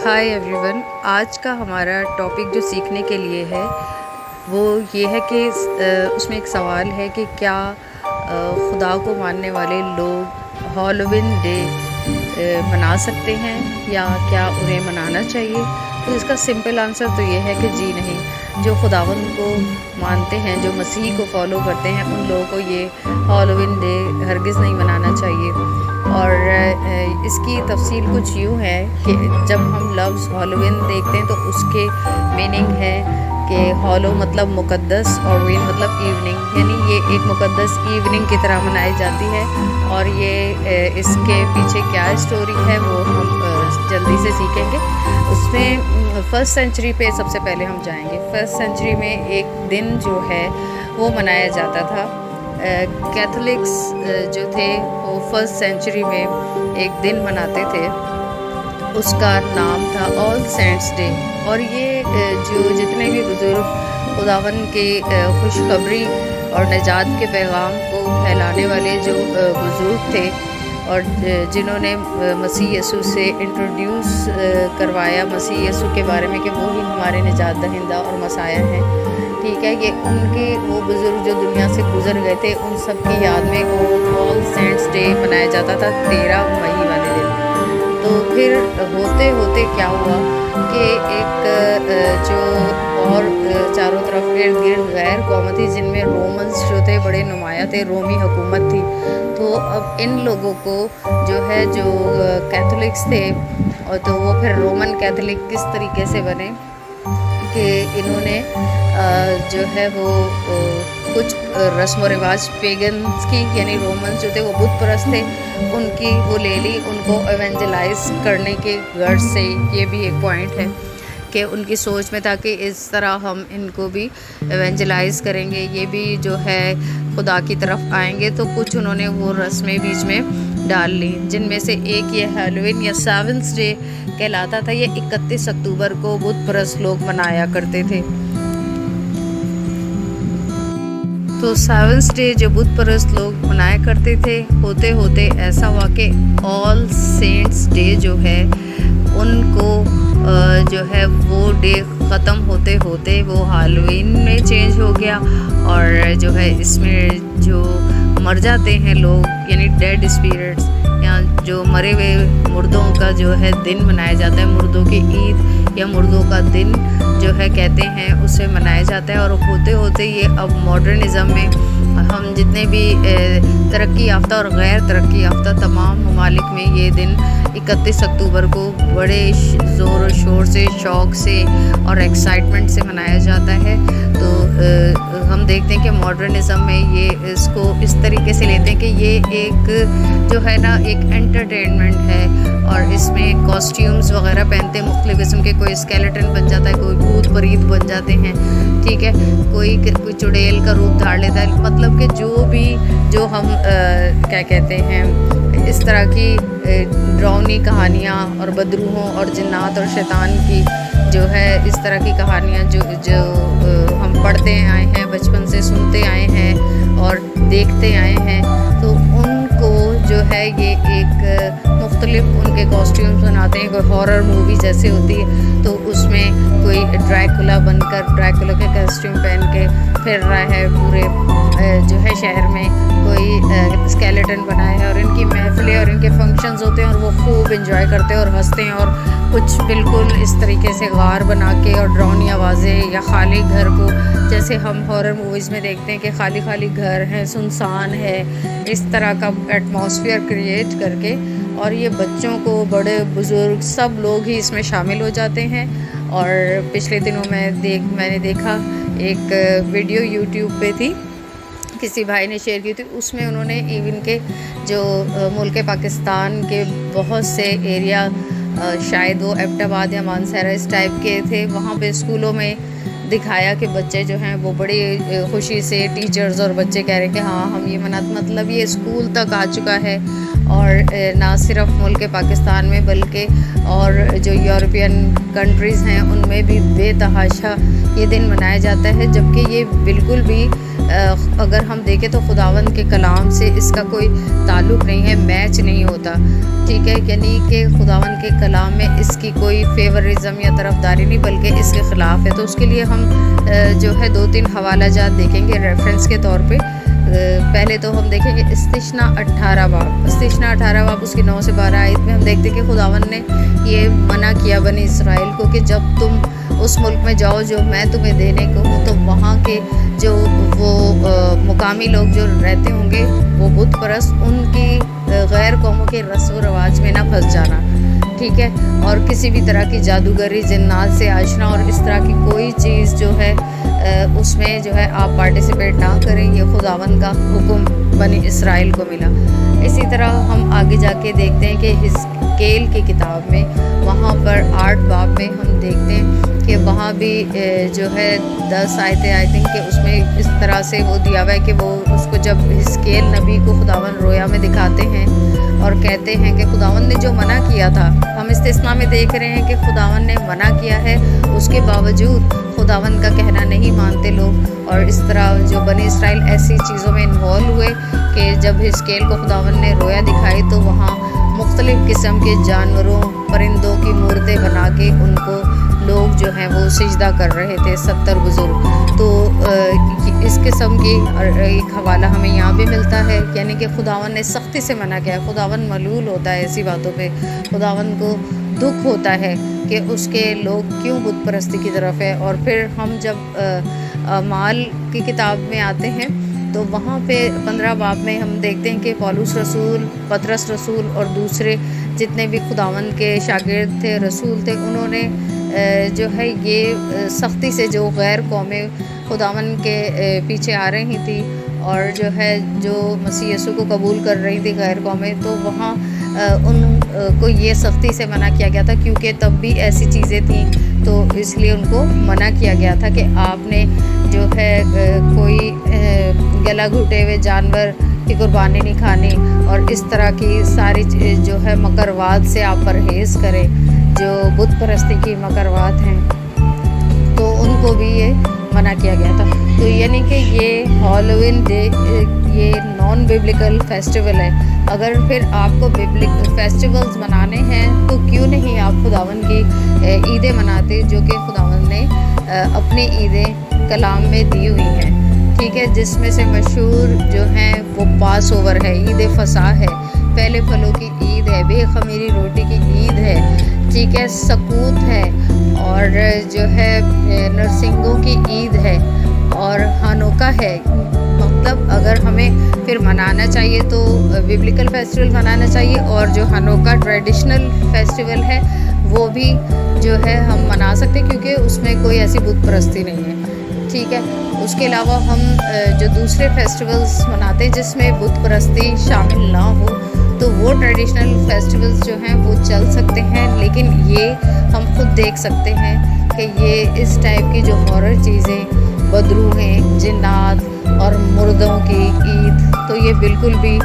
Hi everyone. आज का हमारा टॉपिक जो सीखने के लिए है वो ये है कि उसमें एक सवाल है कि क्या खुदा को मानने वाले लोग हैलोवीन डे मना सकते हैं या क्या उन्हें मनाना चाहिए। तो इसका सिंपल आंसर तो ये है कि जी नहीं। जो खुदावंद को मानते हैं, जो मसीह को फॉलो करते हैं, उन लोगों को ये हैलोवीन डे हरगिज़ नहीं मनाना चाहिए। और इसकी तफसील कुछ यूँ है कि जब हम लफ्ज़ हैलोवीन देखते हैं तो उसके मीनिंग है कि हॉलो मतलब मुक़द्दस और वीन मतलब इवनिंग, यानी ये एक मुक़द्दस इवनिंग की तरह मनाई जाती है। और ये इसके पीछे क्या स्टोरी है वो हम जल्दी से सीखेंगे। उसमें फर्स्ट सेंचुरी पे सबसे पहले हम जाएंगे। फर्स्ट सेंचुरी में एक दिन जो है वो मनाया जाता था। कैथोलिक्स जो थे वो फर्स्ट सेंचुरी में एक दिन मनाते थे, उसका नाम था ऑल सेंट्स डे। और ये जो जितने भी बुज़ुर्ग खुदावन के खुशखबरी और निजात के पैगाम को फैलाने वाले जो बुज़ुर्ग थे और जिन्होंने मसीह यसू से इंट्रोड्यूस करवाया मसीह यसू के बारे में कि वो ही हमारे निजात दहिंदा और मसाया हैं, ठीक है। ये उनके वो बुज़ुर्ग जो दुनिया से गुज़र गए थे, उन सब की याद में वो ऑल सेंट्स डे मनाया जाता था 13 मई वाले दिन। तो फिर होते होते क्या हुआ कि एक जो और चारों तरफ इर्द गिर्द गैर कौम थी जिनमें रोमन्स जो थे बड़े नुमाया थे, रोमी हुकूमत थी। तो अब इन लोगों को जो है जो कैथोलिक्स थे और तो वो फिर रोमन कैथोलिक किस तरीके से बने कि इन्होंने जो है वो कुछ रस्म व रिवाज पेगन्स की, यानी रोमन्स जो थे वो बुत परस्त थे, उनकी वो ले ली। उनको एवेंजलाइज करने के गर्ज से, ये भी एक पॉइंट है कि उनकी सोच में था कि इस तरह हम इनको भी एवेंजलाइज करेंगे, ये भी जो है खुदा की तरफ आएंगे। तो कुछ उन्होंने वो रस्में बीच में डाल ली, जिनमें से एक ये हैलोवीन या सेवन्थ डे कहलाता था। ये 31 अक्टूबर को बुत परस्त लोग मनाया करते थे। तो सेवन्थ डे जो बुत परस्त लोग मनाया करते थे, होते होते ऐसा हुआ कि ऑल सेंट्स डे जो है उनको जो है वो डे ख़त्म होते होते वो हैलोवीन में चेंज हो गया। और जो है इसमें जो मर जाते हैं लोग, यानी डेड स्पिरिट्स या जो मरे हुए मुर्दों का जो है दिन मनाया जाता है, मुर्दों की ईद या मुर्दों का दिन जो है कहते हैं, उसे मनाया जाता है। और होते होते ये अब मॉडर्निज़म में हम जितने भी तरक्की याफ्ता और गैर तरक्की याफ्ता तमाम ममालिक में ये दिन 31 अक्टूबर को बड़े ज़ोर और शोर से, शौक़ से और एक्साइटमेंट से मनाया जाता है। तो हम देखते हैं कि मॉडर्निज़म में ये इसको इस तरीके से लेते हैं कि ये एक जो है ना एक एंटरटेनमेंट है और इसमें कॉस्ट्यूम्स वगैरह पहनते हैं मुख्तलिफ़ किस्म के। कोई स्केलेटन बन जाता है, कोई भूत प्रेत बन जाते हैं, ठीक है, कोई चुड़ैल का रूप धार लेता है। मतलब कि जो हम क्या कहते हैं, इस तरह की डरावनी कहानियाँ और बदरूहों और जिन्नात और शैतान की जो है इस तरह की कहानियाँ जो हम पढ़ते आए हैं, बचपन से सुनते आए हैं और देखते आए हैं, तो उनको जो है ये एक मुख्तलिफ उनके कॉस्ट्यूम्स बनाते हैं। कोई हॉरर मूवी जैसे होती है तो उसमें कोई ड्रैकुला बनकर ड्रैकुला के कॉस्ट्यूम पहन के फिर रहा है पूरे जो है शहर में, कोई स्केलेटन बनाया है। और इनकी महफिलें और इनके फंक्शंस होते हैं और वो खूब इंजॉय करते हैं और हंसते हैं। और कुछ बिल्कुल इस तरीके से गार बना के और ड्रोनी आवाज़ें या खाली घर को, जैसे हम हॉरर मूवीज़ में देखते हैं कि खाली खाली घर है, सुनसान है, इस तरह का एटमॉस्फेयर क्रिएट करके। और ये बच्चों को, बड़े बुज़ुर्ग सब लोग ही इसमें शामिल हो जाते हैं। और पिछले दिनों मैंने देखा एक वीडियो यूट्यूब पे थी, किसी भाई ने शेयर की थी। उसमें उन्होंने इवन के जो मुल्क पाकिस्तान के बहुत से एरिया, शायद वो एबटाबाद या मानसहरा इस टाइप के थे, वहाँ पे स्कूलों में दिखाया कि बच्चे जो हैं वो बड़ी खुशी से, टीचर्स और बच्चे कह रहे हैं कि हाँ हम ये मतलब ये स्कूल तक आ चुका है। اور نہ صرف ملک پاکستان میں بلکہ اور جو یورپین کنٹریز ہیں ان میں بھی بے تحاشا یہ دن منایا جاتا ہے، جبکہ یہ بالکل بھی اگر ہم دیکھیں تو خداوند کے کلام سے اس کا کوئی تعلق نہیں ہے، میچ نہیں ہوتا، ٹھیک ہے، یعنی کہ خداوند کے کلام میں اس کی کوئی فیورزم یا طرفداری نہیں بلکہ اس کے خلاف ہے۔ تو اس کے لیے ہم جو ہے 2-3 حوالہ جات دیکھیں گے ریفرنس کے طور پہ۔ پہلے تو ہم دیکھیں گے استثنا 18 باب اس کی 9 سے 12 آیت میں ہم دیکھتے ہیں کہ خداوند نے یہ منع کیا بنی اسرائیل کو کہ جب تم اس ملک میں جاؤ جو میں تمہیں دینے کو ہوں تو وہاں کے جو وہ مقامی لوگ جو رہتے ہوں گے وہ بت پرست، ان کی غیر قوموں کے رسم و رواج میں نہ پھنس جانا، ٹھیک ہے، اور کسی بھی طرح کی جادوگری، جنات سے آشنا اور اس طرح کی کوئی چیز جو ہے اس میں جو ہے آپ پارٹیسپیٹ نہ کریں۔ یہ خداوند کا حکم بنی اسرائیل کو ملا۔ اسی طرح ہم آگے جا کے دیکھتے ہیں کہ حزقیل کی کتاب میں وہاں پر 8 باب میں ہم دیکھتے ہیں کہ وہاں بھی جو ہے 10 آیتیں آئی تھنک کہ اس میں اس طرح سے وہ دیا ہوا ہے کہ وہ اس کو جب حزقیل نبی کو خداوند رویا میں دکھاتے ہیں اور کہتے ہیں کہ خداوند نے جو منع کیا تھا، ہم استثنا میں دیکھ رہے ہیں کہ خداوند نے منع کیا ہے، اس کے باوجود خداوند کا کہنا نہیں مانتے لوگ، اور اس طرح جو بنی اسرائیل ایسی چیزوں میں انوالو ہوئے کہ جب حزقیل کو خداوند نے رویا دکھائی تو وہاں مختلف قسم کے جانوروں، پرندوں کی مورتیں بنا کے ان کو لوگ جو ہیں وہ سجدہ کر رہے تھے، 70 بزرگ۔ تو اس قسم کی ایک حوالہ ہمیں یہاں بھی ملتا ہے، یعنی کہ خداوند نے سختی سے منع کیا ہے۔ خداوند ملول ہوتا ہے ایسی باتوں پہ، خداوند کو دکھ ہوتا ہے کہ اس کے لوگ کیوں بت پرستی کی طرف ہے۔ اور پھر ہم جب اعمال کی کتاب میں آتے ہیں تو وہاں پہ 15 باب میں ہم دیکھتے ہیں کہ پولس رسول، پطرس رسول اور دوسرے جتنے بھی خداوند کے شاگرد تھے، رسول تھے، انہوں نے جو ہے یہ سختی سے جو غیر قومیں خداوند کے پیچھے آ رہی تھی اور جو ہے جو مسیح یسوع کو قبول کر رہی تھی غیر قومیں، تو وہاں ان کو یہ سختی سے منع کیا گیا تھا کیونکہ تب بھی ایسی چیزیں تھیں، تو اس لیے ان کو منع کیا گیا تھا کہ آپ نے جو ہے کوئی گلا گھٹے ہوئے جانور کی قربانی نہیں کھانی، اور اس طرح کی ساری جو ہے مکروات سے آپ پرہیز کریں، جو بت پرستی کی مکروات ہیں، تو ان کو بھی یہ منع کیا گیا تھا۔ تو یعنی کہ یہ ہالووین ڈے یہ نان بیبلیکل فیسٹیول ہے۔ اگر پھر آپ کو بیبلیکل فیسٹیولز منانے ہیں تو کیوں نہیں آپ خداوند کی عیدیں مناتے، جو کہ خداوند نے اپنی عیدیں کلام میں دی ہوئی ہیں، ٹھیک ہے، جس میں سے مشہور جو ہیں وہ پاس اوور ہے، عید فصح ہے، پہلے پھلوں کی عید ہے، بے خمیری روٹی کی عید ہے، ٹھیک ہے، سکوت ہے، اور جو ہے نرسنگوں کی عید ہے، اور ہانوکا ہے۔ مطلب اگر ہمیں پھر منانا چاہیے تو بیبلیکل فیسٹیول منانا چاہیے، اور جو ہانوکا ٹریڈیشنل فیسٹیول ہے وہ بھی جو ہے ہم منا سکتے کیونکہ اس میں کوئی ایسی بت پرستی نہیں ہے، ٹھیک ہے۔ اس کے علاوہ ہم جو دوسرے فیسٹیولز مناتے ہیں جس میں بت پرستی شامل نہ ہو تو وہ ٹریڈیشنل فیسٹیولز جو ہیں وہ چل سکتے ہیں، لیکن یہ ہم خود دیکھ سکتے ہیں کہ یہ اس ٹائپ کی جو ہارر چیزیں، بدرو ہیں، جنات اور مردوں کی عید، تو یہ بالکل بھی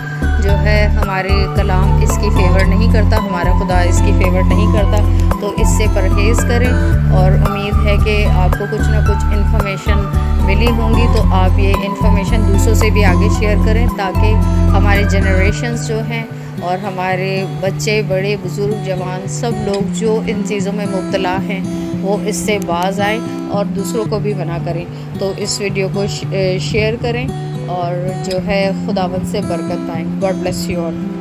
جو ہے ہمارے کلام اس کی فیور نہیں کرتا، ہمارا خدا اس کی فیور نہیں کرتا، تو اس سے پرہیز کریں۔ اور امید ہے کہ آپ کو کچھ نہ کچھ انفارمیشن ملی ہوں گی، تو آپ یہ انفارمیشن دوسروں سے بھی آگے شیئر کریں تاکہ ہمارے جنریشنز جو ہیں اور ہمارے بچے، بڑے، بزرگ، جوان، سب لوگ جو ان چیزوں میں مبتلا ہیں وہ اس سے باز آئیں اور دوسروں کو بھی منع کریں۔ تو اس ویڈیو کو شیئر کریں اور جو ہے خداوند سے برکت پائیں۔ God bless you all.